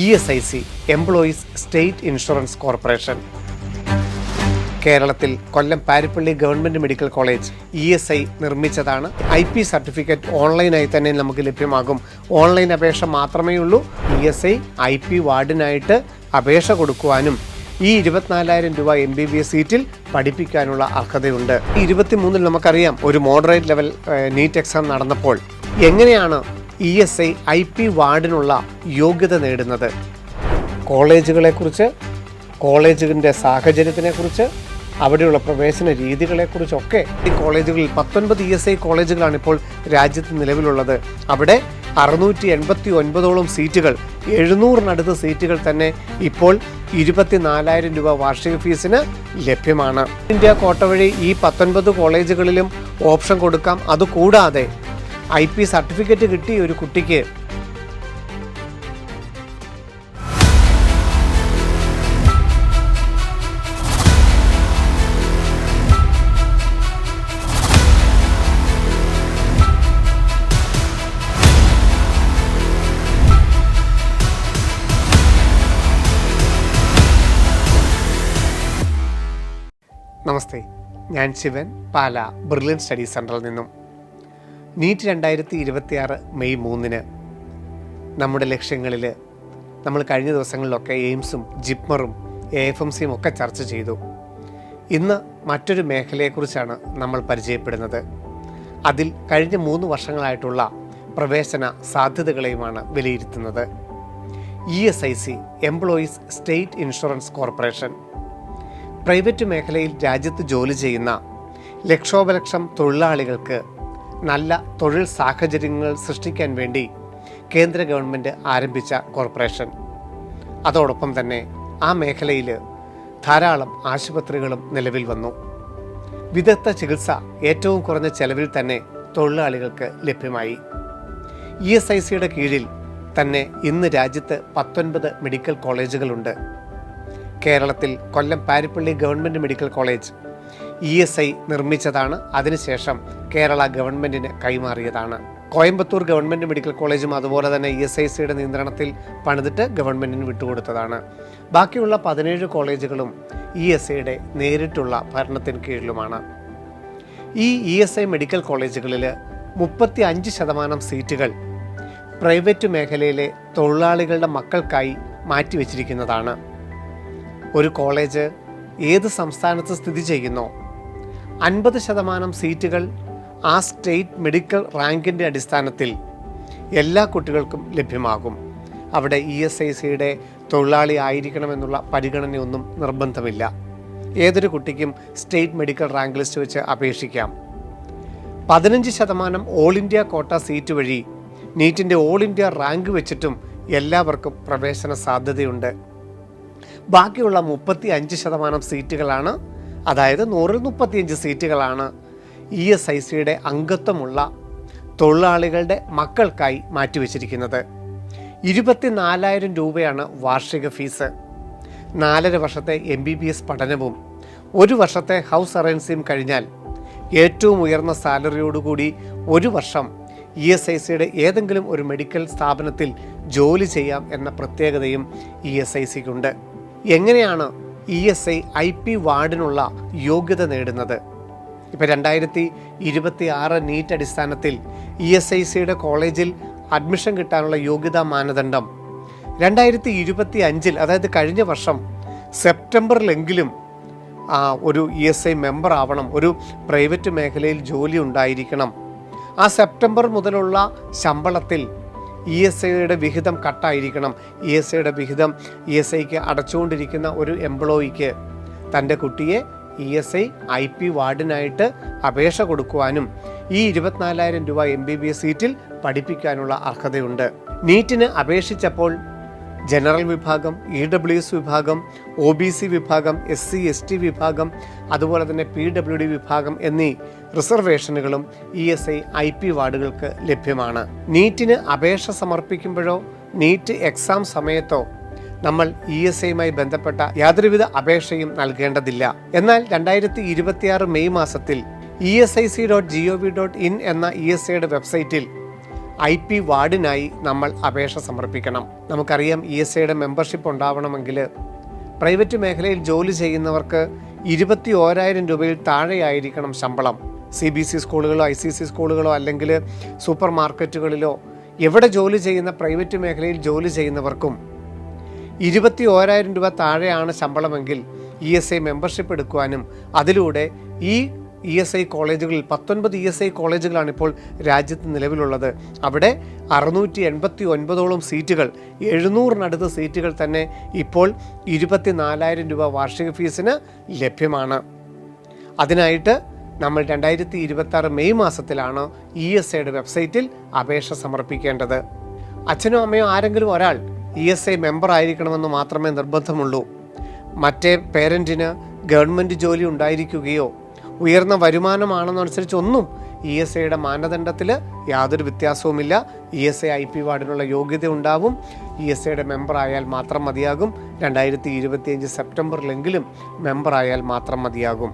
ESIC employees state insurance corporation. കേരളത്തിൽ Kollam Paripally government medical college ESI നിർമ്മിച്ചതാണ്. IP certificate ഓൺലൈനായി തന്നെ നമുക്ക് ലഭ്യമാകും. ഓൺലൈൻ അപേക്ഷ മാത്രമേ ഉള്ളൂ. ESI IP വാർഡിനായിട്ട് അപേക്ഷ കൊടുക്കുവാനും ഈ 24,000 രൂപ MBBS സീറ്റിൽ പഠിപ്പിക്കാനുള്ള അർഹതയുണ്ട്. 23 നമുക്കറിയാം ഒരു മോഡറേറ്റ് ലെവൽ നീറ്റ് എക്സാം നടന്നപ്പോൾ എങ്ങനെയാണ് ESI IP വാർഡിനുള്ള യോഗ്യത നേടുന്നത്, കോളേജുകളെക്കുറിച്ച്, കോളേജിൻ്റെ സാഹചര്യത്തിനെക്കുറിച്ച്, അവിടെയുള്ള പ്രവേശന രീതികളെക്കുറിച്ചൊക്കെ ഈ കോളേജുകളിൽ 19 ESI കോളേജുകളാണ് ഇപ്പോൾ രാജ്യത്ത് നിലവിലുള്ളത്. അവിടെ 689ഓളം സീറ്റുകൾ, 700-നടുത്ത് സീറ്റുകൾ തന്നെ ഇപ്പോൾ 24,000 രൂപ വാർഷിക ഫീസിന് ലഭ്യമാണ്. ഇന്ത്യ കോട്ട വഴി ഈ 19 കോളേജുകളിലും ഓപ്ഷൻ കൊടുക്കാം. അതുകൂടാതെ IP സർട്ടിഫിക്കറ്റ് കിട്ടിയ ഒരു കുട്ടിക്ക് നമസ്തേ, ഞാൻ ശിവൻ, പാല ബ്രില്യൻ സ്റ്റഡി സെൻറ്ററിൽ നിന്നും. നീറ്റ് 2026 മെയ് 3 നമ്മുടെ ലക്ഷ്യങ്ങളിൽ നമ്മൾ കഴിഞ്ഞ ദിവസങ്ങളിലൊക്കെ എയിംസും ജിപ്മറും AFMCയും ഒക്കെ ചർച്ച ചെയ്തു. ഇന്ന് മറ്റൊരു മേഖലയെക്കുറിച്ചാണ് നമ്മൾ പരിചയപ്പെടുന്നത്. അതിൽ കഴിഞ്ഞ 3 വർഷങ്ങളായിട്ടുള്ള പ്രവേശന സാധ്യതകളെയുമാണ് വിലയിരുത്തുന്നത്. ESIC employees state insurance corporation. Private മേഖലയിൽ രാജ്യത്ത് ജോലി ചെയ്യുന്ന ലക്ഷോപലക്ഷം തൊഴിലാളികൾക്ക് നല്ല തൊഴിൽ സാഹചര്യങ്ങൾ സൃഷ്ടിക്കാൻ വേണ്ടി കേന്ദ്ര ഗവൺമെൻറ് ആരംഭിച്ച കോർപ്പറേഷൻ. അതോടൊപ്പം തന്നെ ആ മേഖലയിൽ ധാരാളം ആശുപത്രികളും നിലവിൽ വന്നു. വിദഗ്ധ ചികിത്സ ഏറ്റവും കുറഞ്ഞ ചെലവിൽ തന്നെ തൊഴിലാളികൾക്ക് ലഭ്യമായി. ESICയുടെ കീഴിൽ തന്നെ ഇന്ന് രാജ്യത്ത് 19 മെഡിക്കൽ കോളേജുകളുണ്ട്. കേരളത്തിൽ Kollam Paripally government medical college ESI നിർമ്മിച്ചതാണ്. അതിനുശേഷം കേരള ഗവൺമെൻറ്റിന് കൈമാറിയതാണ്. കോയമ്പത്തൂർ ഗവൺമെൻറ് മെഡിക്കൽ കോളേജും അതുപോലെ തന്നെ ESICയുടെ നിയന്ത്രണത്തിൽ പണിതിട്ട് ഗവൺമെൻറ്റിന് വിട്ടുകൊടുത്തതാണ്. ബാക്കിയുള്ള 17 കോളേജുകളും ESIയുടെ നേരിട്ടുള്ള ഭരണത്തിന് കീഴിലുമാണ്. ഈ ESI മെഡിക്കൽ കോളേജുകളിൽ 35% സീറ്റുകൾ പ്രൈവറ്റ് മേഖലയിലെ തൊഴിലാളികളുടെ മക്കൾക്കായി മാറ്റിവെച്ചിരിക്കുന്നതാണ്. ഒരു കോളേജ് ഏത് സംസ്ഥാനത്ത് സ്ഥിതി ചെയ്യുന്നോ 50% സീറ്റുകൾ ആ സ്റ്റേറ്റ് മെഡിക്കൽ റാങ്കിൻ്റെ അടിസ്ഥാനത്തിൽ എല്ലാ കുട്ടികൾക്കും ലഭ്യമാകും. അവിടെ ESICയുടെ തൊഴിലാളി ആയിരിക്കണമെന്നുള്ള പരിഗണനയൊന്നും നിർബന്ധമില്ല. ഏതൊരു കുട്ടിക്കും സ്റ്റേറ്റ് മെഡിക്കൽ റാങ്ക് ലിസ്റ്റ് വെച്ച് അപേക്ഷിക്കാം. 15% ഓൾ ഇന്ത്യ കോട്ട സീറ്റ് വഴി നീറ്റിൻ്റെ ഓൾ ഇന്ത്യ റാങ്ക് വെച്ചിട്ടും എല്ലാവർക്കും പ്രവേശന സാധ്യതയുണ്ട്. ബാക്കിയുള്ള 35% സീറ്റുകളാണ്, അതായത് 100-ൽ 35 സീറ്റുകളാണ് ESICയുടെ അംഗത്വമുള്ള തൊഴിലാളികളുടെ മക്കൾക്കായി മാറ്റിവെച്ചിരിക്കുന്നത്. 24,000 രൂപയാണ് വാർഷിക ഫീസ്. 4.5 വർഷത്തെ MBBS പഠനവും 1 വർഷത്തെ ഹൗസ് അറേൻസിയും കഴിഞ്ഞാൽ ഏറ്റവും ഉയർന്ന സാലറിയോടുകൂടി 1 വർഷം ESICയുടെ ഏതെങ്കിലും ഒരു മെഡിക്കൽ സ്ഥാപനത്തിൽ ജോലി ചെയ്യാം എന്ന പ്രത്യേകതയും ESICക്കുണ്ട്. എങ്ങനെയാണ് ESI IP വാർഡിനുള്ള യോഗ്യത നേടുന്നത്? ഇപ്പോൾ 2026 നീറ്റ് അടിസ്ഥാനത്തിൽ ESICയുടെ കോളേജിൽ അഡ്മിഷൻ കിട്ടാനുള്ള യോഗ്യതാ മാനദണ്ഡം 2025 അതായത് കഴിഞ്ഞ വർഷം സെപ്റ്റംബറിലെങ്കിലും ഒരു ESI മെമ്പർ ആവണം, ഒരു പ്രൈവറ്റ് മേഖലയിൽ ജോലി ഉണ്ടായിരിക്കണം. ആ സെപ്റ്റംബർ മുതലുള്ള ശമ്പളത്തിൽ ESIയുടെ വിഹിതം കട്ടായിരിക്കണം. ESIയുടെ വിഹിതം ESIക്ക് അടച്ചുകൊണ്ടിരിക്കുന്ന ഒരു എംപ്ലോയിക്ക് തൻ്റെ കുട്ടിയെ ESI IP വാർഡിനായിട്ട് അപേക്ഷ കൊടുക്കുവാനും ഈ 24,000 രൂപ MBBS സീറ്റിൽ പഠിപ്പിക്കാനുള്ള അർഹതയുണ്ട്. നീറ്റിന് അപേക്ഷിച്ചപ്പോൾ ജനറൽ വിഭാഗം, EWS വിഭാഗം, OBC വിഭാഗം, SC ST വിഭാഗം, അതുപോലെ തന്നെ PWD വിഭാഗം എന്നീ റിസർവേഷനുകളും ESI IP വാർഡുകൾക്ക് ലഭ്യമാണ്. നീറ്റിന് അപേക്ഷ സമർപ്പിക്കുമ്പോഴോ നീറ്റ് എക്സാം സമയത്തോ നമ്മൾ ESIയുമായി ബന്ധപ്പെട്ട യാതൊരുവിധ അപേക്ഷയും നൽകേണ്ടതില്ല. എന്നാൽ 2026 മെയ് മാസത്തിൽ esic.gov.in എന്ന ESIയുടെ വെബ്സൈറ്റിൽ IP വാർഡിനായി നമ്മൾ അപേക്ഷ സമർപ്പിക്കണം. നമുക്കറിയാം ESIയുടെ മെമ്പർഷിപ്പ് ഉണ്ടാവണമെങ്കിൽ പ്രൈവറ്റ് മേഖലയിൽ ജോലി ചെയ്യുന്നവർക്ക് 21,000 രൂപയിൽ താഴെയായിരിക്കണം ശമ്പളം. CBC സ്കൂളുകളോ ICC സ്കൂളുകളോ അല്ലെങ്കിൽ സൂപ്പർ മാർക്കറ്റുകളിലോ എവിടെ ജോലി ചെയ്യുന്ന പ്രൈവറ്റ് മേഖലയിൽ ജോലി ചെയ്യുന്നവർക്കും 21,000 രൂപ താഴെയാണ് ശമ്പളമെങ്കിൽ ESI മെമ്പർഷിപ്പ് എടുക്കുവാനും അതിലൂടെ ഈ ESI കോളേജുകളിൽ 19 ESI കോളേജുകളാണ് ഇപ്പോൾ രാജ്യത്ത് നിലവിലുള്ളത്. അവിടെ 689ഓളം സീറ്റുകൾ, 700-നടുത്ത് സീറ്റുകൾ തന്നെ ഇപ്പോൾ 24,000 രൂപ വാർഷിക ഫീസിന് ലഭ്യമാണ്. അതിനായിട്ട് നമ്മൾ 2026 മെയ് മാസത്തിലാണ് ESIയുടെ വെബ്സൈറ്റിൽ അപേക്ഷ സമർപ്പിക്കേണ്ടത്. അച്ഛനോ അമ്മയോ ആരെങ്കിലും ഒരാൾ ESI മെമ്പർ ആയിരിക്കണമെന്ന് മാത്രമേ നിർബന്ധമുള്ളൂ. മറ്റേ പേരൻറ്റിന് ഗവൺമെൻറ് ജോലി ഉണ്ടായിരിക്കുകയോ ഉയർന്ന വരുമാനമാണെന്നനുസരിച്ചൊന്നും ESIയുടെ മാനദണ്ഡത്തിൽ യാതൊരു വ്യത്യാസവുമില്ല. ESI IP വാർഡിനുള്ള യോഗ്യത ഉണ്ടാവും. ESIയുടെ മെമ്പർ ആയാൽ മാത്രം മതിയാകും. 2025 സെപ്റ്റംബറിലെങ്കിലും മെമ്പർ ആയാൽ മാത്രം മതിയാകും.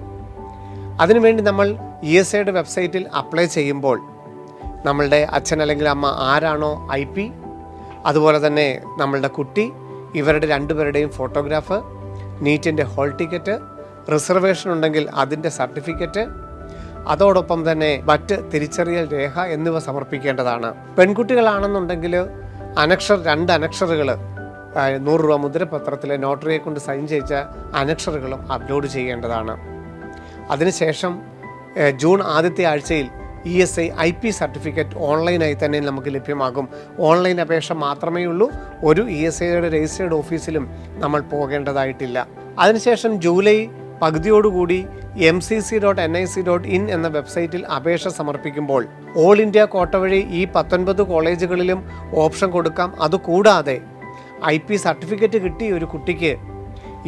അതിനുവേണ്ടി നമ്മൾ ESIയുടെ വെബ്സൈറ്റിൽ അപ്ലൈ ചെയ്യുമ്പോൾ നമ്മളുടെ അച്ഛൻ അല്ലെങ്കിൽ അമ്മ ആരാണോ IP, അതുപോലെ തന്നെ നമ്മളുടെ കുട്ടി, ഇവരുടെ രണ്ടുപേരുടെയും ഫോട്ടോഗ്രാഫ്, നീറ്റിൻ്റെ ഹോൾ ടിക്കറ്റ്, റിസർവേഷൻ ഉണ്ടെങ്കിൽ അതിൻ്റെ സർട്ടിഫിക്കറ്റ്, അതോടൊപ്പം തന്നെ മറ്റ് തിരിച്ചറിയൽ രേഖ എന്നിവ സമർപ്പിക്കേണ്ടതാണ്. പെൺകുട്ടികളാണെന്നുണ്ടെങ്കിൽ അനക്ഷർ 2 അനക്ഷറുകൾ 100 രൂപ മുദ്രപത്രത്തിൽ നോട്ടറിയെ കൊണ്ട് സൈൻ ചെയ്യിച്ച അനക്ഷറുകളും അപ്ലോഡ് ചെയ്യേണ്ടതാണ്. അതിനുശേഷം ജൂൺ ആദ്യത്തെ ആഴ്ചയിൽ ESI IP സർട്ടിഫിക്കറ്റ് ഓൺലൈനായി തന്നെ നമുക്ക് ലഭ്യമാകും. ഓൺലൈൻ അപേക്ഷ മാത്രമേ ഉള്ളൂ. ഒരു ESIയുടെ രജിസ്റ്റേർഡ് ഓഫീസിലും നമ്മൾ പോകേണ്ടതായിട്ടില്ല. അതിനുശേഷം ജൂലൈ പകുതിയോടുകൂടി mcc.nic.in എന്ന വെബ്സൈറ്റിൽ അപേക്ഷ സമർപ്പിക്കുമ്പോൾ ഓൾ ഇന്ത്യ കോട്ട വഴി ഈ 19 കോളേജുകളിലും ഓപ്ഷൻ കൊടുക്കാം. അതുകൂടാതെ IP സർട്ടിഫിക്കറ്റ് കിട്ടിയ ഒരു കുട്ടിക്ക്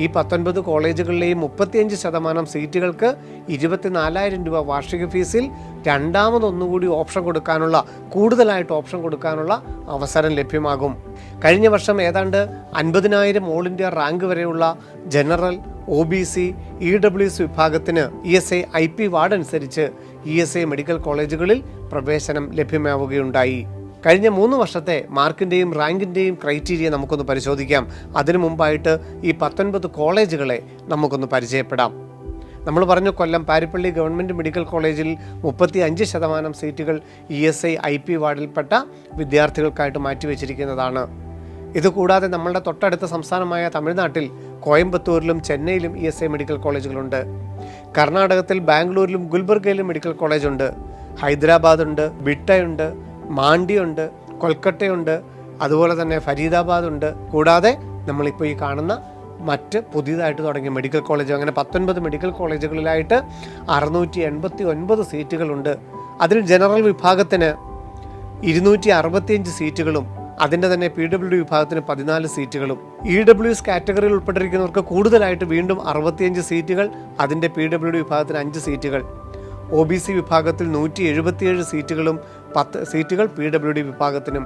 ഈ 19 കോളേജുകളിലെയും 35% സീറ്റുകൾക്ക് 24,000 രൂപ വാർഷിക ഫീസിൽ രണ്ടാമതൊന്നുകൂടി ഓപ്ഷൻ കൊടുക്കാനുള്ള, കൂടുതലായിട്ട് ഓപ്ഷൻ കൊടുക്കാനുള്ള അവസരം ലഭ്യമാകും. കഴിഞ്ഞ വർഷം ഏതാണ്ട് 50,000 ഓൾ ഇന്ത്യ റാങ്ക് വരെയുള്ള ജനറൽ, OBC, EWS വിഭാഗത്തിന് ESI IP വാർഡ് അനുസരിച്ച് ESI മെഡിക്കൽ കോളേജുകളിൽ പ്രവേശനം ലഭ്യമാവുകയുണ്ടായി. കഴിഞ്ഞ 3 വർഷത്തെ മാർക്കിൻ്റെയും റാങ്കിൻ്റെയും ക്രൈറ്റീരിയ നമുക്കൊന്ന് പരിശോധിക്കാം. അതിനു മുമ്പായിട്ട് ഈ 19 കോളേജുകളെ നമുക്കൊന്ന് പരിചയപ്പെടാം. നമ്മൾ പറഞ്ഞു, കൊല്ലം പാരിപ്പള്ളി ഗവൺമെൻറ് മെഡിക്കൽ കോളേജിൽ 35% സീറ്റുകൾ ESI IP വാർഡിൽപ്പെട്ട വിദ്യാർത്ഥികൾക്കായിട്ട് മാറ്റിവെച്ചിരിക്കുന്നതാണ്. ഇതുകൂടാതെ നമ്മളുടെ തൊട്ടടുത്ത സംസ്ഥാനമായ തമിഴ്നാട്ടിൽ കോയമ്പത്തൂരിലും ചെന്നൈയിലും ESI മെഡിക്കൽ കോളേജുകളുണ്ട്. കർണാടകത്തിൽ ബാംഗ്ലൂരിലും ഗുൽബർഗയിലും മെഡിക്കൽ കോളേജുണ്ട്. ഹൈദരാബാദുണ്ട്, ബിട്ടയുണ്ട്, മാണ്ടിയുണ്ട്, കൊൽക്കട്ടയുണ്ട്, അതുപോലെ തന്നെ ഫരീദാബാദുണ്ട്. കൂടാതെ നമ്മളിപ്പോൾ ഈ കാണുന്ന മറ്റ് പുതിയതായിട്ട് തുടങ്ങിയ മെഡിക്കൽ കോളേജ്, അങ്ങനെ 19 മെഡിക്കൽ കോളേജുകളിലായിട്ട് 689 സീറ്റുകളുണ്ട്. അതിൽ ജനറൽ വിഭാഗത്തിന് 265 സീറ്റുകളും അതിൻ്റെ തന്നെ PWD വിഭാഗത്തിന് 14 സീറ്റുകളും, EWS കാറ്റഗറിയിൽ ഉൾപ്പെട്ടിരിക്കുന്നവർക്ക് കൂടുതലായിട്ട് വീണ്ടും 65 സീറ്റുകൾ, അതിൻ്റെ PWD വിഭാഗത്തിന് 5 സീറ്റുകൾ, OBC വിഭാഗത്തിൽ 177 സീറ്റുകളും 10 സീറ്റുകൾ PWD വിഭാഗത്തിനും,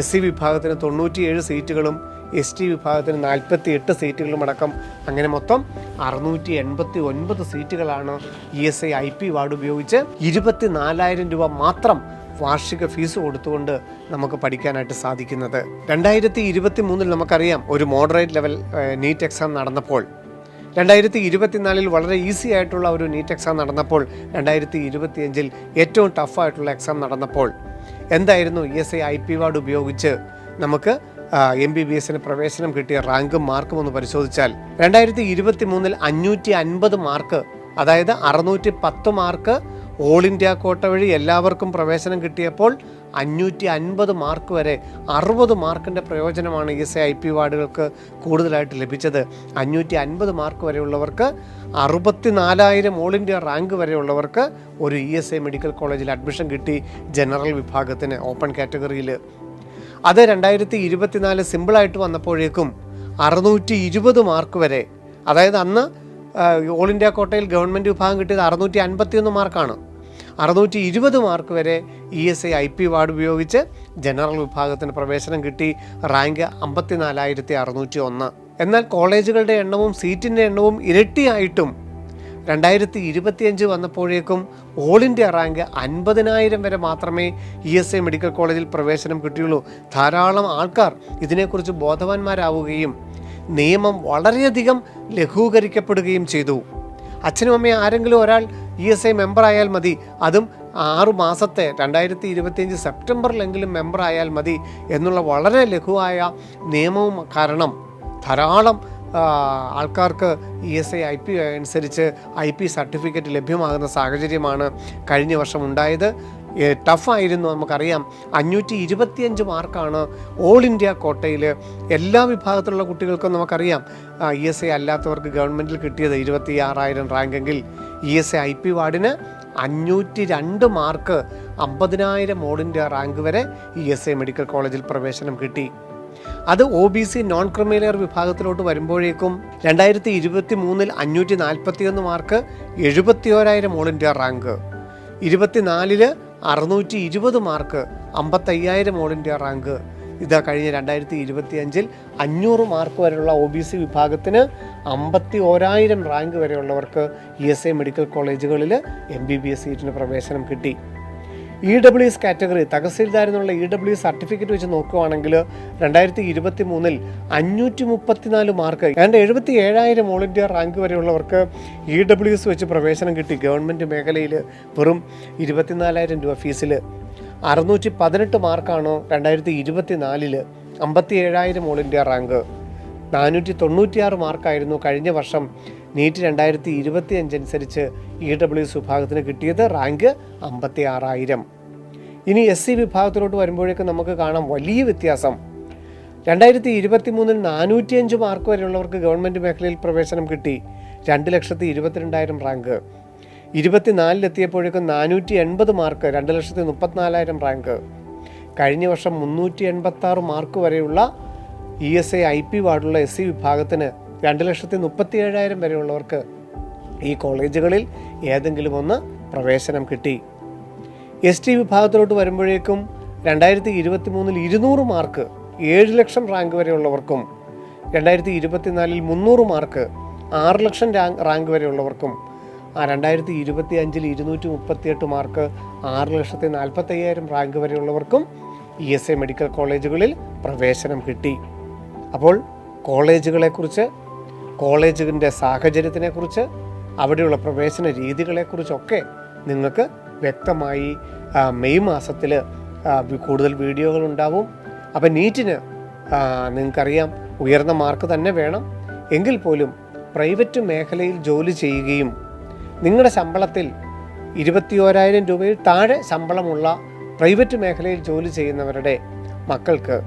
SC വിഭാഗത്തിന് 97 സീറ്റുകളും ST വിഭാഗത്തിന് 48 സീറ്റുകളും അടക്കം അങ്ങനെ മൊത്തം 689 സീറ്റുകളാണ് ESI IP വാർഡ് ഉപയോഗിച്ച് 24,000 രൂപ മാത്രം വാർഷിക ഫീസ് കൊടുത്തുകൊണ്ട് നമുക്ക് പഠിക്കാനായിട്ട് സാധിക്കുന്നത്. 2023 നമുക്കറിയാം, ഒരു മോഡറേറ്റ് ലെവൽ നീറ്റ് എക്സാം നടന്നപ്പോൾ, 2024 വളരെ ഈസി ആയിട്ടുള്ള ഒരു നീറ്റ് എക്സാം നടന്നപ്പോൾ, 2025 ഏറ്റവും ടഫായിട്ടുള്ള എക്സാം നടന്നപ്പോൾ എന്തായിരുന്നു ESI IP വാർഡ് ഉപയോഗിച്ച് നമുക്ക് MBBS പ്രവേശനം കിട്ടിയ റാങ്കും മാർക്കും ഒന്ന് പരിശോധിച്ചാൽ 2023 550 മാർക്ക്, അതായത് 610 മാർക്ക് ഓൾ ഇന്ത്യ കോട്ട വഴി എല്ലാവർക്കും പ്രവേശനം കിട്ടിയപ്പോൾ 550 മാർക്ക് വരെ 60 മാർക്കിൻ്റെ പ്രയോജനമാണ് ESI IP വാർഡുകൾക്ക് കൂടുതലായിട്ട് ലഭിച്ചത്. 550 മാർക്ക് വരെയുള്ളവർക്ക് 64,000 ഓൾ ഇന്ത്യ റാങ്ക് വരെയുള്ളവർക്ക് ഒരു ESI മെഡിക്കൽ കോളേജിൽ അഡ്മിഷൻ കിട്ടി, ജനറൽ വിഭാഗത്തിന് ഓപ്പൺ കാറ്റഗറിയിൽ. അത് 2024 സിമ്പിളായിട്ട് വന്നപ്പോഴേക്കും 620 മാർക്ക് വരെ, അതായത് അന്ന് ഓൾ ഇന്ത്യ കോട്ടയിൽ ഗവൺമെൻറ് വിഭാഗം കിട്ടിയത് 651 മാർക്കാണ്. 620 മാർക്ക് വരെ ESI IP വാർഡ് ഉപയോഗിച്ച് ജനറൽ വിഭാഗത്തിന് പ്രവേശനം കിട്ടി. റാങ്ക് 54,601. എന്നാൽ കോളേജുകളുടെ എണ്ണവും സീറ്റിൻ്റെ എണ്ണവും ഇരട്ടിയായിട്ടും 2025 വന്നപ്പോഴേക്കും ഓൾ ഇന്ത്യ റാങ്ക് 50,000 വരെ മാത്രമേ ESI മെഡിക്കൽ കോളേജിൽ പ്രവേശനം കിട്ടിയുള്ളൂ. ധാരാളം ആൾക്കാർ ഇതിനെക്കുറിച്ച് ബോധവാന്മാരാവുകയും നിയമം വളരെയധികം ലഘൂകരിക്കപ്പെടുകയും ചെയ്തു. അച്ഛനും അമ്മയും ആരെങ്കിലും ഒരാൾ ESI മെമ്പറായാൽ മതി, അതും 6 മാസത്തെ 2025 സെപ്റ്റംബറിലെങ്കിലും മെമ്പറായാൽ മതി എന്നുള്ള വളരെ ലഘുവായ നിയമവും കാരണം ധാരാളം ആൾക്കാർക്ക് ESI IP അനുസരിച്ച് IP സർട്ടിഫിക്കറ്റ് ലഭ്യമാകുന്ന സാഹചര്യമാണ് കഴിഞ്ഞ വർഷം ഉണ്ടായത്. ടഫായിരുന്നു, നമുക്കറിയാം. 525 മാർക്കാണ് ഓൾ ഇന്ത്യ കോട്ടയിൽ എല്ലാ വിഭാഗത്തിലുള്ള കുട്ടികൾക്കും നമുക്കറിയാം. ESI അല്ലാത്തവർക്ക് ഗവൺമെൻറ്റിൽ കിട്ടിയത് 26,000 റാങ്കെങ്കിൽ ESI IP വാർഡിന് 502 mark 50,000 all India rank വരെ ESI മെഡിക്കൽ കോളേജിൽ പ്രവേശനം കിട്ടി. അത് OBC നോൺ ക്രിമിലെയർ വിഭാഗത്തിലോട്ട് വരുമ്പോഴേക്കും 2023 541 mark 71,000 all India rank, 24 620 mark 55,000 all India rank. ഇതാ കഴിഞ്ഞ 2025 500 മാർക്ക് വരെയുള്ള OBC വിഭാഗത്തിന് 51,000 റാങ്ക് വരെയുള്ളവർക്ക് ESI മെഡിക്കൽ കോളേജുകളിൽ MBBS സീറ്റിന് പ്രവേശനം കിട്ടി. EWS കാറ്റഗറി തഹസീൽദാർ എന്നുള്ള EWS സർട്ടിഫിക്കറ്റ് വെച്ച് നോക്കുകയാണെങ്കിൽ 2023 534 മാർക്ക് 77,000 ഓൾ ഇന്ത്യ റാങ്ക് വരെയുള്ളവർക്ക് EWS വെച്ച് പ്രവേശനം കിട്ടി. ഗവൺമെൻറ് മേഖലയിൽ വെറും 24,000 രൂപ ഫീസിൽ 618 മാർക്കാണ് 2024 57,000 ഓൾ ഇന്ത്യ റാങ്ക്. 496 മാർക്കായിരുന്നു കഴിഞ്ഞ വർഷം നീറ്റ് 2025 അനുസരിച്ച് EWS വിഭാഗത്തിന് കിട്ടിയത്. റാങ്ക് 56,000. ഇനി SC വിഭാഗത്തിലോട്ട് വരുമ്പോഴേക്കും നമുക്ക് കാണാം വലിയ വ്യത്യാസം. 2023 405 മാർക്ക് വരെയുള്ളവർക്ക് ഗവൺമെൻറ് മേഖലയിൽ പ്രവേശനം കിട്ടി, 2,22,000 റാങ്ക്. 24 480 mark 2,34,000 rank. കഴിഞ്ഞ വർഷം 386 മാർക്ക് വരെയുള്ള ESI IP വാർഡുള്ള SC വിഭാഗത്തിന് 2,37,000 വരെയുള്ളവർക്ക് ഈ കോളേജുകളിൽ ഏതെങ്കിലും ഒന്ന് പ്രവേശനം കിട്ടി. ST വിഭാഗത്തിലോട്ട് വരുമ്പോഴേക്കും 2023 200 മാർക്ക് 7 ലക്ഷം റാങ്ക് വരെയുള്ളവർക്കും 2024 300 മാർക്ക് 6 ലക്ഷം റാങ്ക് വരെയുള്ളവർക്കും 2025 238 മാർക്ക് 6,45,000 റാങ്ക് വരെയുള്ളവർക്കും ESI മെഡിക്കൽ കോളേജുകളിൽ പ്രവേശനം കിട്ടി. അപ്പോൾ കോളേജുകളെക്കുറിച്ച്, കോളേജിൻ്റെ സാഹചര്യത്തിനെക്കുറിച്ച്, അവിടെയുള്ള പ്രവേശന രീതികളെക്കുറിച്ചൊക്കെ നിങ്ങൾക്ക് വ്യക്തമായി മെയ് മാസത്തിൽ കൂടുതൽ വീഡിയോകളുണ്ടാവും. അപ്പം നീറ്റിന് നിങ്ങൾക്കറിയാം ഉയർന്ന മാർക്ക് തന്നെ വേണം. എങ്കിൽ പോലും പ്രൈവറ്റ് മേഖലയിൽ ജോലി ചെയ്യുകയും നിങ്ങളുടെ ശമ്പളത്തിൽ 21,000 രൂപയിൽ താഴെ ശമ്പളമുള്ള പ്രൈവറ്റ് മേഖലയിൽ ജോലി ചെയ്യുന്നവരുടെ മക്കൾക്ക്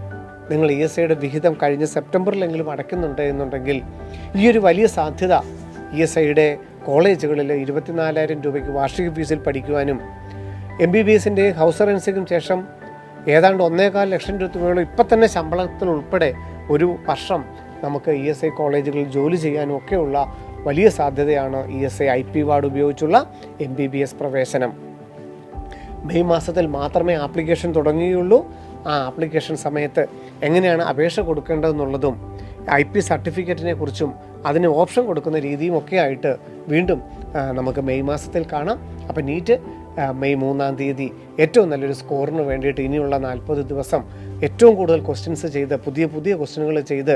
നിങ്ങൾ ESIയുടെ വിഹിതം കഴിഞ്ഞ സെപ്റ്റംബറിലെങ്കിലും അടയ്ക്കുന്നുണ്ട് എന്നുണ്ടെങ്കിൽ ഈ ഒരു വലിയ സാധ്യത ESIയുടെ കോളേജുകളിൽ 24,000 രൂപയ്ക്ക് വാർഷിക ഫീസിൽ പഠിക്കുവാനും MBBSൻ്റെ ഹൗസ് റെൻസിനും ശേഷം ഏതാണ്ട് 1,4 ലക്ഷം രൂപയോളം ഇപ്പം തന്നെ ശമ്പളത്തിൽ ഉൾപ്പെടെ ഒരു വർഷം നമുക്ക് ESI കോളേജുകളിൽ ജോലി ചെയ്യാനും ഒക്കെയുള്ള വലിയ സാധ്യതയാണ് ESI IP വാർഡ് ഉപയോഗിച്ചുള്ള MBBS പ്രവേശനം. മെയ് മാസത്തിൽ മാത്രമേ ആപ്ലിക്കേഷൻ തുടങ്ങുകയുള്ളൂ. ആ ആപ്ലിക്കേഷൻ സമയത്ത് എങ്ങനെയാണ് അപേക്ഷ കൊടുക്കേണ്ടതെന്നുള്ളതും IP സർട്ടിഫിക്കറ്റിനെ കുറിച്ചും അതിന് ഓപ്ഷൻ കൊടുക്കുന്ന രീതിയും ഒക്കെ ആയിട്ട് വീണ്ടും നമുക്ക് മെയ് മാസത്തിൽ കാണാം. അപ്പോൾ നീറ്റ് മെയ് 3-ാം തീയതി ഏറ്റവും നല്ലൊരു സ്കോറിന് വേണ്ടിയിട്ട് ഇനിയുള്ള 40 ദിവസം ഏറ്റവും കൂടുതൽ ക്വസ്റ്റ്യൻസ് ചെയ്ത് പുതിയ ക്വസ്റ്റ്യനുകൾ ചെയ്ത്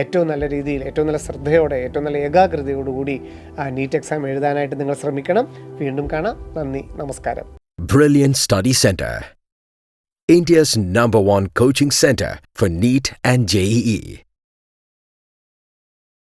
ഏറ്റവും നല്ല രീതിയിൽ, ഏറ്റവും നല്ല ശ്രദ്ധയോടെ, ഏറ്റവും നല്ല ഏകാഗ്രതയോടുകൂടി നീറ്റ് എക്സാം എഴുതാനായിട്ട് നിങ്ങൾ ശ്രമിക്കണം. വീണ്ടും കാണാം. നന്ദി, നമസ്കാരം. Brilliant Study Center, India's #1 coaching center for NEET and JEE.